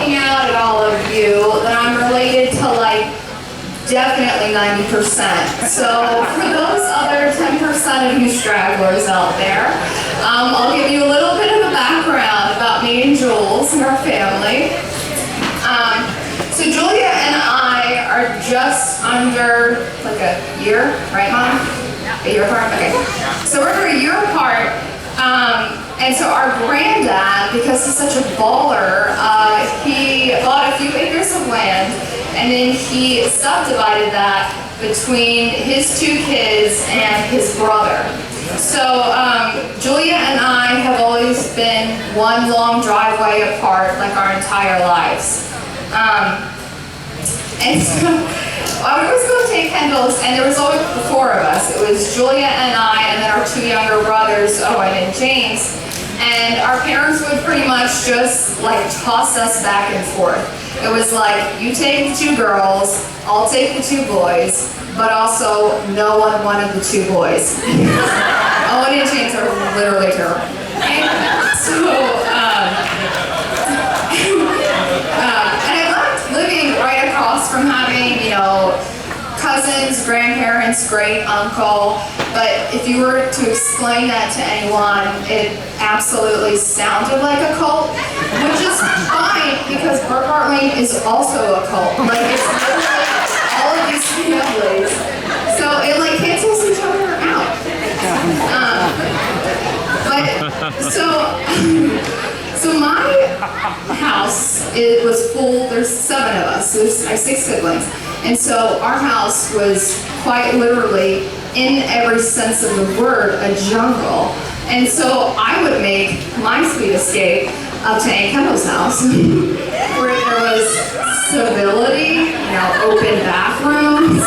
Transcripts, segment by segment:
looking out at all of you, that I'm related to like definitely 90%. So for those other 10% of you stragglers out there, I'll give you a little bit of a background about me and Jules and our family. So Julia and I are just under like a year, right, Mom? A year apart? Okay. So we're under a year apart. And so our granddad, because he's such a baller, he bought a few acres of land, and then he subdivided that between his two kids and his brother. So Julia and I have always been one long driveway apart, like our entire lives. And so I would always go take Kendall's, and there was always the four of us. It was Julia and I, and then our two younger brothers, Owen and James. And our parents would pretty much just like toss us back and forth. It was like, you take the two girls, I'll take the two boys, but also no one wanted the two boys. Owen and James are literally terrible. And so, and I loved living right across from having, you know, cousins, grandparents, great uncle. But if you were to explain that to anyone, it absolutely sounded like a cult, which is fine because Burkhart Lane is also a cult. Like, it's literally all of these families. So it like cancels each other out. So my house, it was full. There's 7 of us. I have 6 siblings. And so our house was quite literally, in every sense of the word, a jungle. And so I would make my sweet escape up to Aunt Kendall's house, where there was civility, you know, open bathrooms,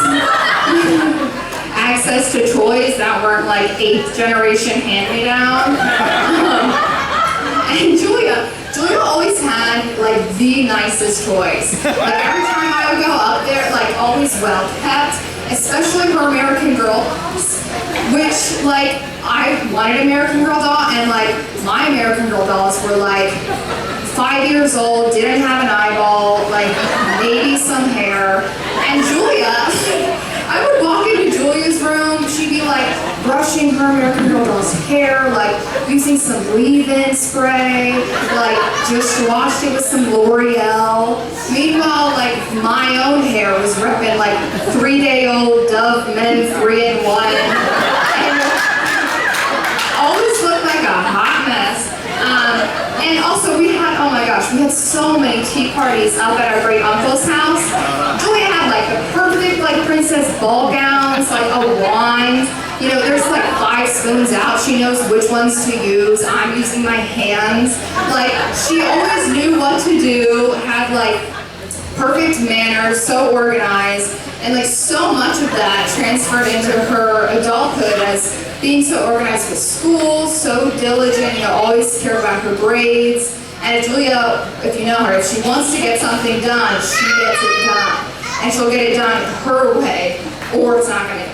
access to toys that weren't like 8th generation hand-me-down. And Julia always had like the nicest toys. Like every time I would go up there, like always well kept, especially her American Girl dolls, which like I wanted an American Girl doll, and like my American Girl dolls were like 5 years old, didn't have an eyeball, like maybe some hair. And Julia, I would walk into Julia's room, she'd be like brushing her American Girl doll's hair, like using some leave-in spray, like just washed it with some L'Oreal. Meanwhile, like my own hair was repping like 3-day-old Dove Men 3-in-1. And always looked like a hot mess. And also we had, oh my gosh, we had so many tea parties up at our great uncle's house. Julia had like the perfect like princess ball gowns, like a wand. You know, there's like 5 spoons out. She knows which ones to use. I'm using my hands. Like, she always knew what to do, had like perfect manners, so organized, and like so much of that transferred into her adulthood as being so organized with school, so diligent, you know, always care about her grades. And Julia, if you know her, if she wants to get something done, she gets it done. And she'll get it done her way, or it's not going to get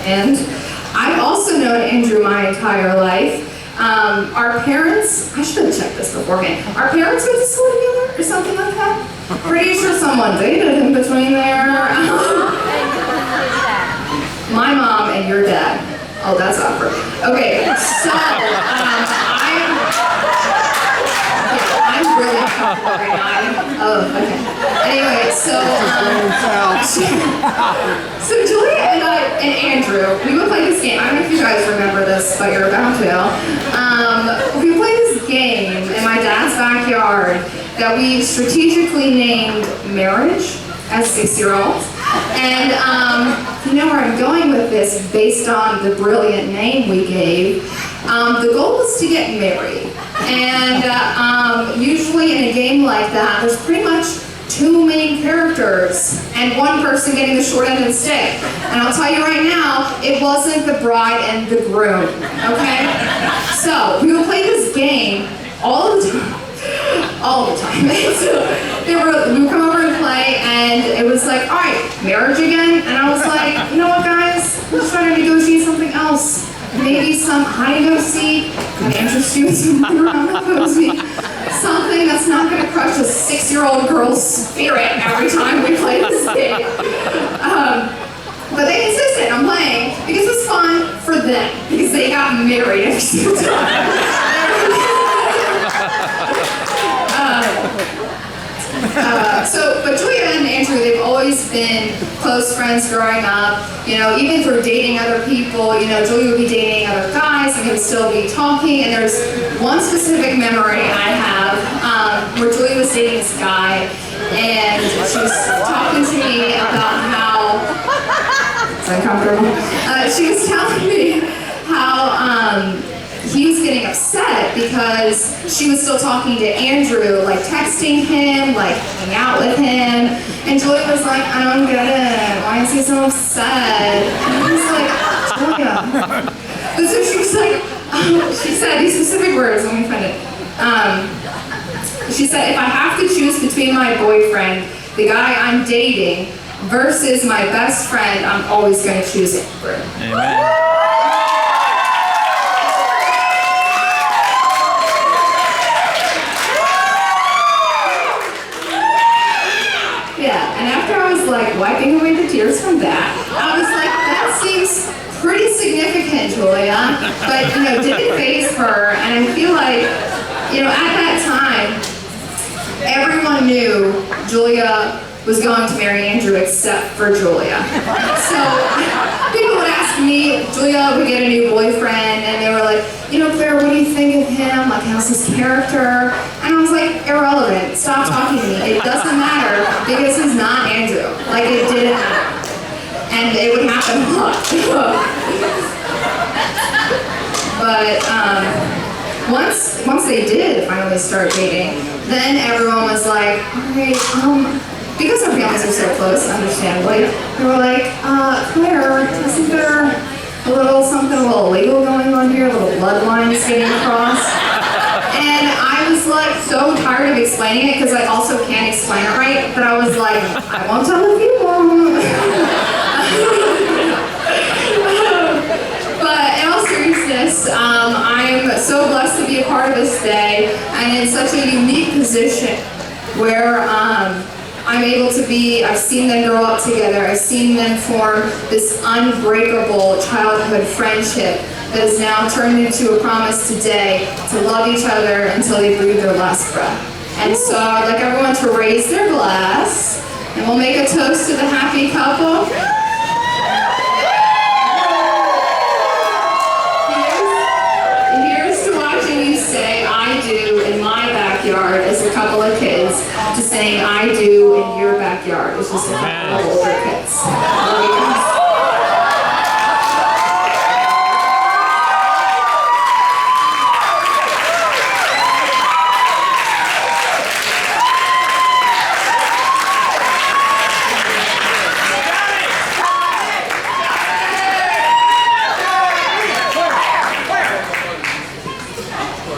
and I've also known Andrew my entire life. Our parents, I should have checked this beforehand. Our parents went to school together or something like that. Pretty sure someone dated in between there. My mom and your dad. Oh, that's awkward. Okay, so I'm really uncomfortable right now. Oh, okay. Anyway, so Julia and I and Andrew, we would play this game. I don't know if you guys remember this, but you're about to. We would play this game in my dad's backyard that we strategically named Marriage as 6-year-olds. And you know where I'm going with this based on the brilliant name we gave. The goal was to get married. And usually in a game like that, there's pretty much 2 main characters and 1 person getting the short end of the stick. And I'll tell you right now, it wasn't the bride and the groom, okay? So we would play this game all the time. All the time. So we would come over and play, and it was like, all right, marriage again? And I was like, you know what, guys? Let's try to negotiate something else. maybe some hide-and-go-seek, an interest you in around the cozy, something that's not going to crush a 6-year-old girl's spirit every time we play this game. But they insisted on playing because it was fun for them, because they got married every single time. But Julia and Andrew, they've always been close friends growing up. You know, even through dating other people, you know, Julia would be dating other guys and they would still be talking. And there's one specific memory I have where Julia was dating this guy and she was talking to me about how, it's uncomfortable. She was telling me how, he was getting upset because she was still talking to Andrew, like texting him, like hanging out with him. And Julia was like, I don't get it. Why is he so upset? And he was like, Julia. But so she was like, she said these specific words, let me find it. She said, if I have to choose between my boyfriend, the guy I'm dating, versus my best friend, I'm always going to choose Andrew. Amen. Like wiping away the tears from that. I was like, that seems pretty significant, Julia. But you know, didn't faze her, and I feel like, you know, at that time, everyone knew Julia was going to marry Andrew except for Julia. So people would ask me, Julia would get a new boyfriend, and they were like, you know, Claire, what do you think of him? Like, how's his character? And I was like, irrelevant. Stop talking to me. It doesn't matter because he's not Andrew. Like, it didn't matter. And it would happen a lot. But once they did finally start dating, then everyone was like, all right, because our families are so close, understandably, they were like, Claire, isn't there a little something a little illegal going on here, little bloodlines getting across? And I was like so tired of explaining it because I also can't explain it right, but I was like, I won't tell the people. But in all seriousness, I'm so blessed to be a part of this day and in such a unique position where I'm able to be, I've seen them grow up together, I've seen them form this unbreakable childhood friendship that is now turned into a promise today to love each other until they breathe their last breath. And so I'd like everyone to raise their glass, and we'll make a toast to the happy couple. Here's to watching you say, I do in my backyard as a couple of kids, to saying I do in your backyard. It's just a couple of older kids.